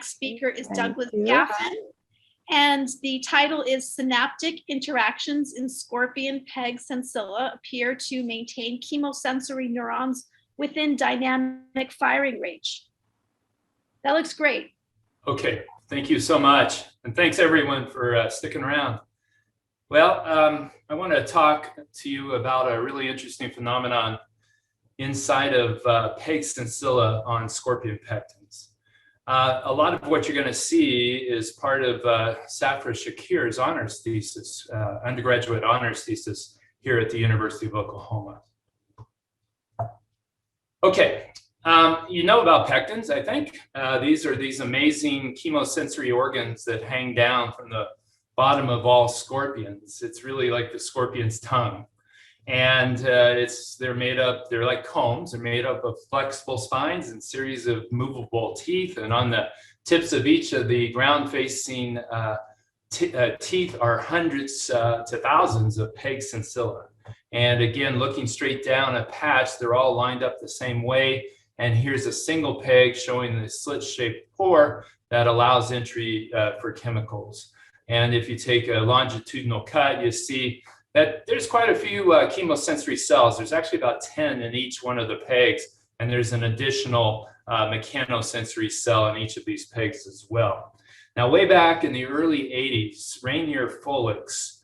next speaker is Thank Douglas you. Gaffin, and the title is Synaptic Interactions in Scorpion Peg Sensilla Appear to Maintain Chemosensory Neurons Within Dynamic Firing Range. That looks great. Okay, thank you so much. And thanks everyone for sticking around. Well, I want to talk to you about a really interesting phenomenon inside of peg sensilla on scorpion pectins. A lot of what you're going to see is part of Safra Shakir's honors thesis, undergraduate honors thesis here at the University of Oklahoma. Okay, you know about pectins, I think. These are these amazing chemosensory organs that hang down from the bottom of all scorpions. It's really like the scorpion's tongue. And they're like combs. They're made up of flexible spines and series of movable teeth. And on the tips of each of the ground-facing teeth are hundreds to thousands of peg sensilla. And again, looking straight down a patch, they're all lined up the same way. And here's a single peg showing the slit-shaped pore that allows entry for chemicals. And if you take a longitudinal cut, you see that there's quite a few chemosensory cells. There's actually about 10 in each one of the pegs, and there's an additional mechanosensory cell in each of these pegs as well. Now, way back in the early 80s, Rainier Folix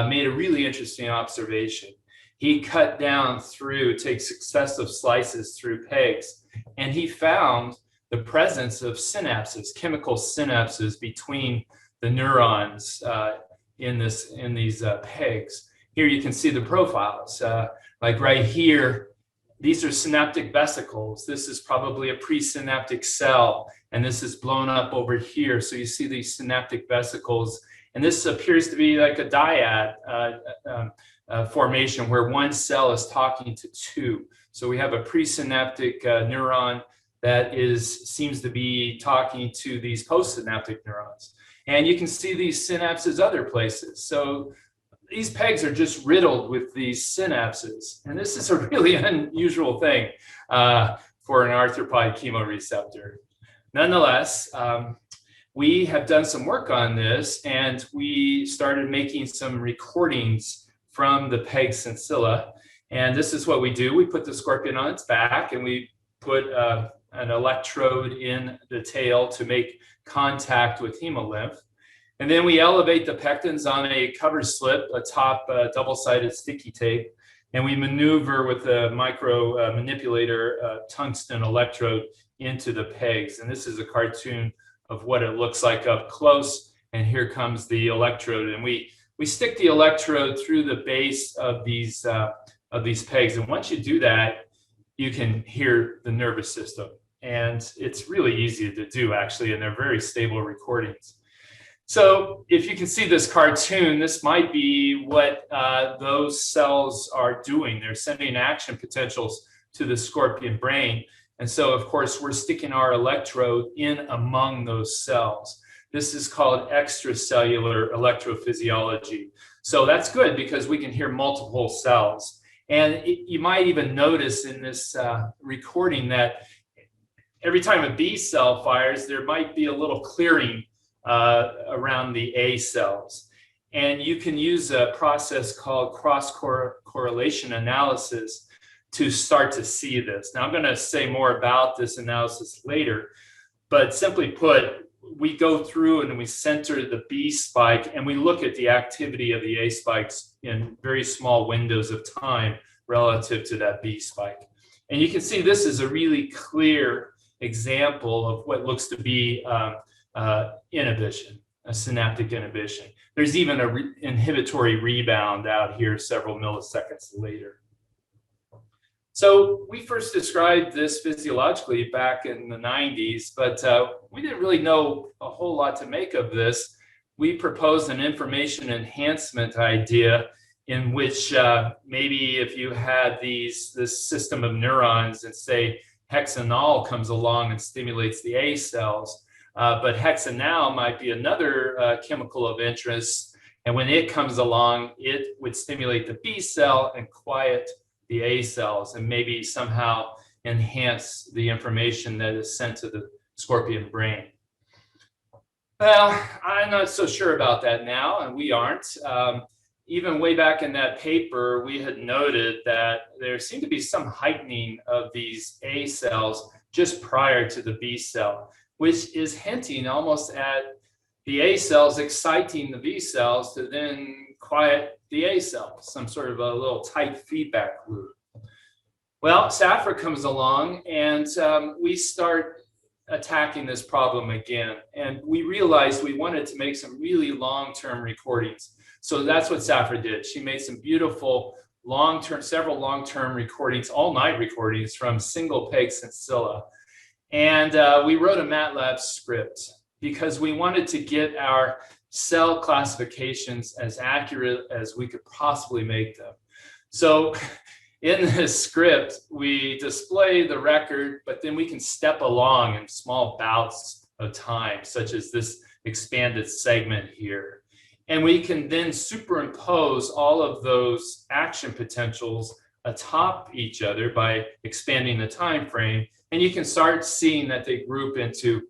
made a really interesting observation. He cut down takes successive slices through pegs, and he found the presence of synapses, chemical synapses between the neurons in these pegs. Here you can see the profiles, like right here, these are synaptic vesicles. This is probably a presynaptic cell, and this is blown up over here. So you see these synaptic vesicles, and this appears to be like a dyad formation where one cell is talking to two. So we have a presynaptic neuron that seems to be talking to these postsynaptic neurons. And you can see these synapses other places. So these pegs are just riddled with these synapses. And this is a really unusual thing for an arthropod chemoreceptor. Nonetheless, we have done some work on this, and we started making some recordings from the peg sensilla. And this is what we do. We put the scorpion on its back, and we put an electrode in the tail to make contact with hemolymph. And then we elevate the pectins on a cover slip atop double-sided sticky tape, and we maneuver with a micro manipulator tungsten electrode into the pegs. And this is a cartoon of what it looks like up close. And here comes the electrode, and we stick the electrode through the base of these pegs. And once you do that, you can hear the nervous system. And it's really easy to do, actually, and they're very stable recordings. So if you can see this cartoon, this might be what those cells are doing. They're sending action potentials to the scorpion brain. And so, of course, we're sticking our electrode in among those cells. This is called extracellular electrophysiology. So that's good because we can hear multiple cells. And you might even notice in this recording that every time a B cell fires, there might be a little clearing around the A cells. And you can use a process called cross-correlation analysis to start to see this. Now, I'm going to say more about this analysis later, but simply put, we go through and we center the B spike, and we look at the activity of the A spikes in very small windows of time relative to that B spike. And you can see this is a really clear example of what looks to be inhibition, a synaptic inhibition. There's even an inhibitory rebound out here several milliseconds later. So we first described this physiologically back in the 90s, but we didn't really know a whole lot to make of this. We proposed an information enhancement idea in which maybe if you had this system of neurons and say hexanol comes along and stimulates the A cells, but hexanal might be another chemical of interest. And when it comes along, it would stimulate the B cell and quiet the A cells and maybe somehow enhance the information that is sent to the scorpion brain. Well, I'm not so sure about that now, and we aren't. Even way back in that paper, we had noted that there seemed to be some heightening of these A cells just prior to the B cell, which is hinting almost at the A cells exciting the B cells to then quiet the A cells, some sort of a little tight feedback loop. Well, Safra comes along and we start attacking this problem again. And we realized we wanted to make some really long-term recordings. So that's what Safra did. She made some beautiful several long-term recordings, all-night recordings from single peg sensilla. And we wrote a MATLAB script because we wanted to get our cell classifications as accurate as we could possibly make them. So in this script, we display the record, but then we can step along in small bouts of time, such as this expanded segment here. And we can then superimpose all of those action potentials atop each other by expanding the time frame. And you can start seeing that they group into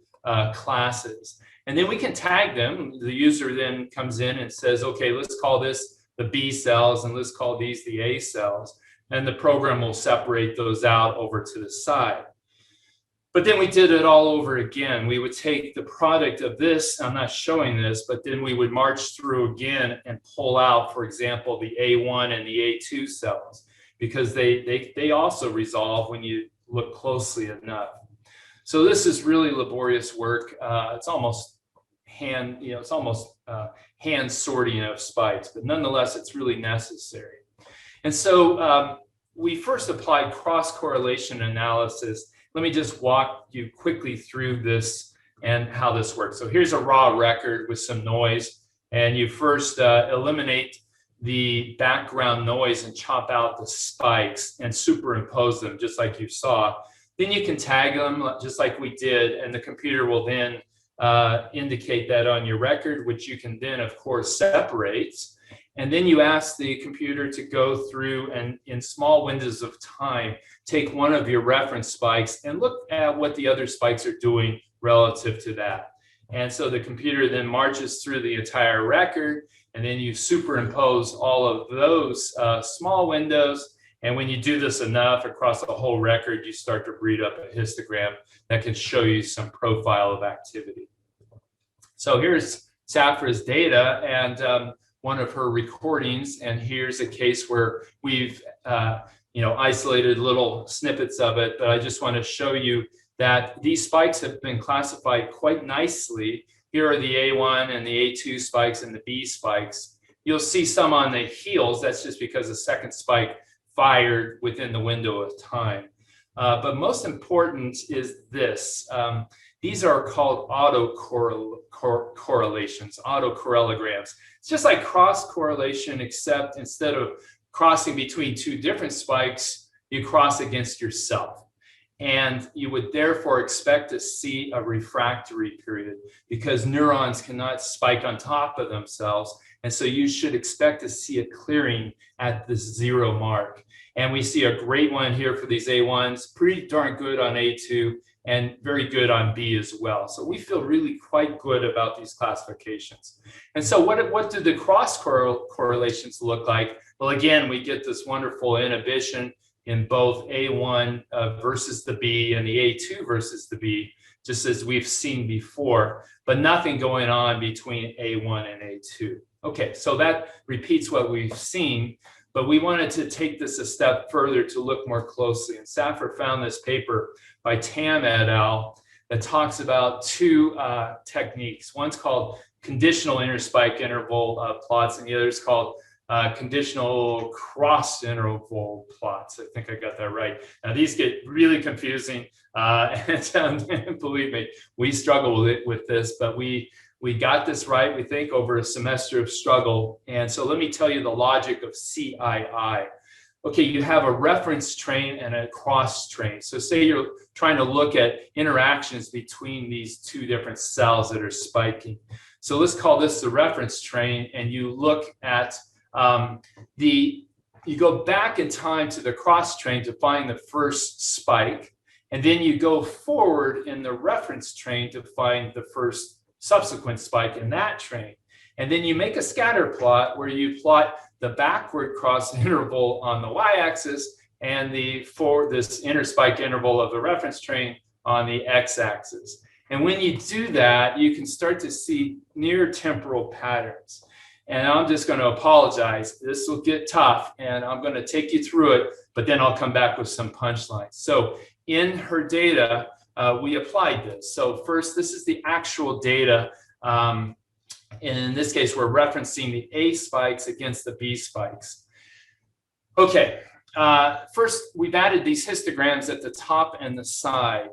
classes. And then we can tag them. The user then comes in and says, okay, let's call this the B cells and let's call these the A cells. And the program will separate those out over to the side. But then we did it all over again. We would take the product of this, I'm not showing this, but then we would march through again and pull out, for example, the A1 and the A2 cells, because they also resolve when you look closely enough. So this is really laborious work. It's almost hand sorting of spikes, but nonetheless, it's really necessary. And so we first applied cross-correlation analysis. Let me just walk you quickly through this and how this works. So here's a raw record with some noise, and you first eliminate the background noise and chop out the spikes and superimpose them just like you saw. Then you can tag them just like we did, and the computer will then indicate that on your record, which you can then, of course, separate. And then you ask the computer to go through and in small windows of time, take one of your reference spikes and look at what the other spikes are doing relative to that. And so the computer then marches through the entire record, and then you superimpose all of those small windows. And when you do this enough across the whole record, you start to read up a histogram that can show you some profile of activity. So here's Safra's data and one of her recordings, and here's a case where we've isolated little snippets of it, but I just want to show you that these spikes have been classified quite nicely. Here are the A1 and the A2 spikes and the B spikes. You'll see some on the heels. That's just because the second spike fired within the window of time. But most important is this. These are called autocorrelations, autocorrelograms. It's just like cross-correlation, except instead of crossing between two different spikes, you cross against yourself. And you would therefore expect to see a refractory period because neurons cannot spike on top of themselves. And so you should expect to see a clearing at the 0 mark. And we see a great one here for these A1s, pretty darn good on A2, and very good on B as well. So we feel really quite good about these classifications. And so what do the cross correlations look like? Well, again, we get this wonderful inhibition in both A1 versus the B and the A2 versus the B, just as we've seen before, but nothing going on between A1 and A2. Okay, so that repeats what we've seen, but we wanted to take this a step further to look more closely. And Safra found this paper by Tam et al. That talks about two techniques. One's called conditional interspike interval plots, and the other is called conditional cross interval plots. I think I got that right. Now these get really confusing, and believe me, we struggle with this, but we got this right, we think, over a semester of struggle. And so let me tell you the logic of CII. Okay, you have a reference train and a cross train. So say you're trying to look at interactions between these two different cells that are spiking. So let's call this the reference train, and you look at you go back in time to the cross train to find the first spike, and then you go forward in the reference train to find the first subsequent spike in that train. And then you make a scatter plot where you plot the backward cross interval on the y-axis and for this interspike interval of the reference train on the x-axis. And when you do that, you can start to see near temporal patterns. And I'm just going to apologize. This will get tough, and I'm going to take you through it, but then I'll come back with some punchlines. So in her data, we applied this. So first, this is the actual data. In this case, we're referencing the A spikes against the B spikes. Okay, first, we've added these histograms at the top and the side.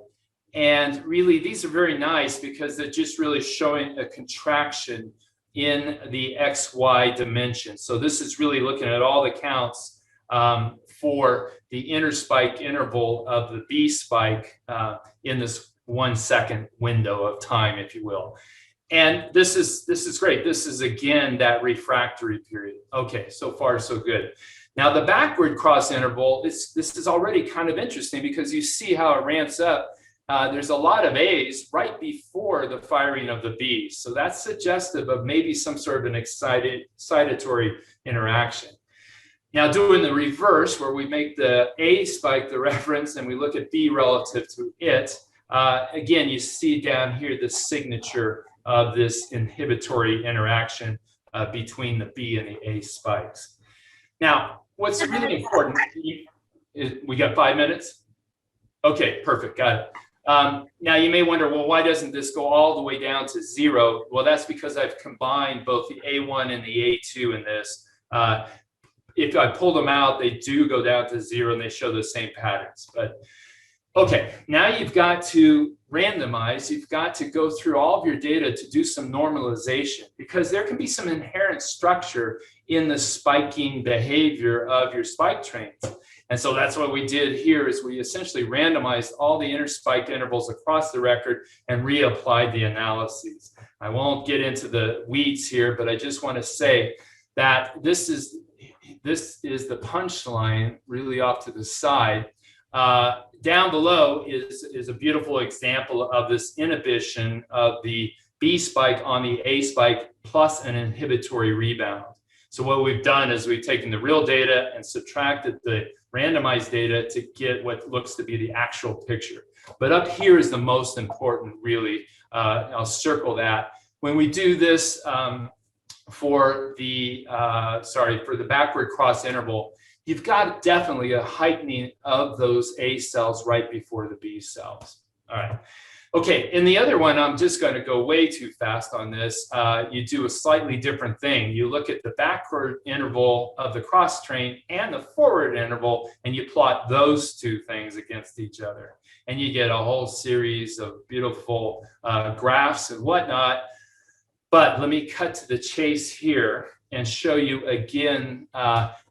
And really, these are very nice because they're just really showing a contraction in the XY dimension. So this is really looking at all the counts for the interspike interval of the B spike in this 1 second window of time, if you will. And this is great. This is, again, that refractory period. Okay, so far so good. Now the backward cross interval, this is already kind of interesting because you see how it ramps up. There's a lot of A's right before the firing of the B's. So that's suggestive of maybe some sort of an excitatory interaction. Now doing the reverse, where we make the A spike the reference and we look at B relative to it, again, you see down here the signature of this inhibitory interaction between the B and the A spikes. Now, what's really important, we got 5 minutes? Okay, perfect, got it. Now you may wonder, well, why doesn't this go all the way down to 0? Well, that's because I've combined both the A1 and the A2 in this. If I pull them out, they do go down to 0 and they show the same patterns. But okay, now you've got to randomize. You've got to go through all of your data to do some normalization because there can be some inherent structure in the spiking behavior of your spike trains. And so that's what we did here is we essentially randomized all the interspike intervals across the record and reapplied the analyses. I won't get into the weeds here, but I just want to say that this is the punchline really off to the side. Down below is a beautiful example of this inhibition of the B spike on the A spike plus an inhibitory rebound. So what we've done is we've taken the real data and subtracted the randomized data to get what looks to be the actual picture. But up here is the most important, really. I'll circle that. When we do this for the backward cross interval, you've got definitely a heightening of those A cells right before the B cells. All right. Okay, in the other one, I'm just going to go way too fast on this. You do a slightly different thing. You look at the backward interval of the cross train and the forward interval, and you plot those two things against each other. And you get a whole series of beautiful graphs and whatnot. But let me cut to the chase here and show you again.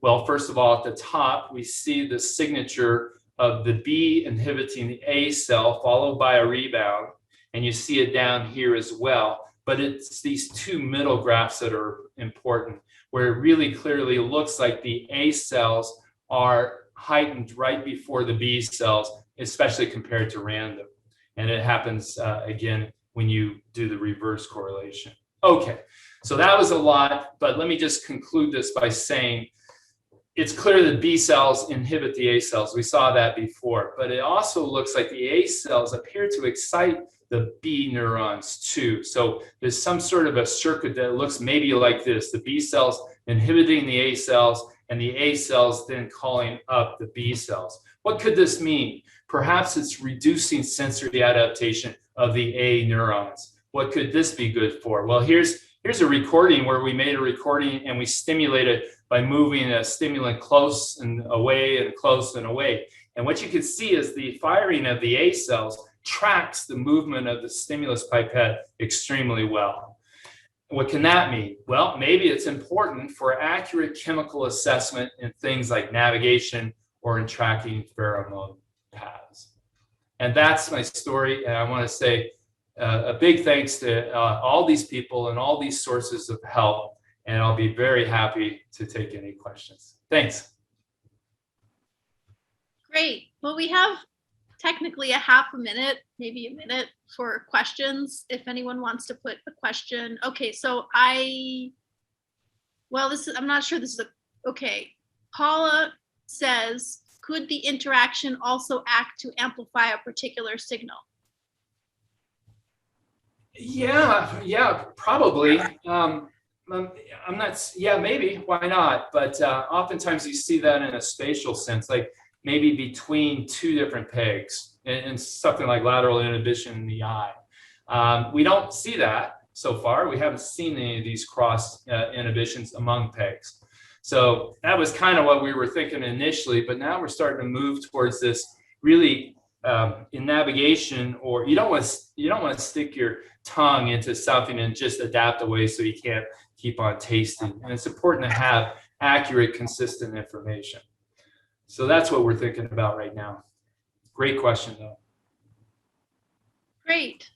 Well, first of all, at the top, we see the signature of the B inhibiting the A cell followed by a rebound. And you see it down here as well. But it's these two middle graphs that are important, where it really clearly looks like the A cells are heightened right before the B cells, especially compared to random. And it happens, again, when you do the reverse correlation. Okay, so that was a lot, but let me just conclude this by saying it's clear that B cells inhibit the A cells. We saw that before, but it also looks like the A cells appear to excite the B neurons too. So there's some sort of a circuit that looks maybe like this, the B cells inhibiting the A cells and the A cells then calling up the B cells. What could this mean? Perhaps it's reducing sensory adaptation of the A neurons. What could this be good for? Well, here's a recording where we made a recording and we stimulated by moving a stimulant close and away and close and away. And what you can see is the firing of the A cells tracks the movement of the stimulus pipette extremely well. What can that mean? Well, maybe it's important for accurate chemical assessment in things like navigation or in tracking pheromone paths. And that's my story. And I want to say a big thanks to all these people and all these sources of help. And I'll be very happy to take any questions. Thanks. Great. Well, we have technically a half a minute, maybe a minute for questions, if anyone wants to put a question. Okay, so well, I'm not sure this is okay. Paula says, could the interaction also act to amplify a particular signal? Yeah, probably. I'm not, yeah, maybe, why not? But oftentimes you see that in a spatial sense, like maybe between two different pegs and something like lateral inhibition in the eye. We don't see that so far. We haven't seen any of these cross inhibitions among pegs. So that was kind of what we were thinking initially, but now we're starting to move towards this really in navigation, or you don't want to stick your tongue into something and just adapt away so you can't keep on tasting. And it's important to have accurate, consistent information. So that's what we're thinking about right now. Great question, though. Great.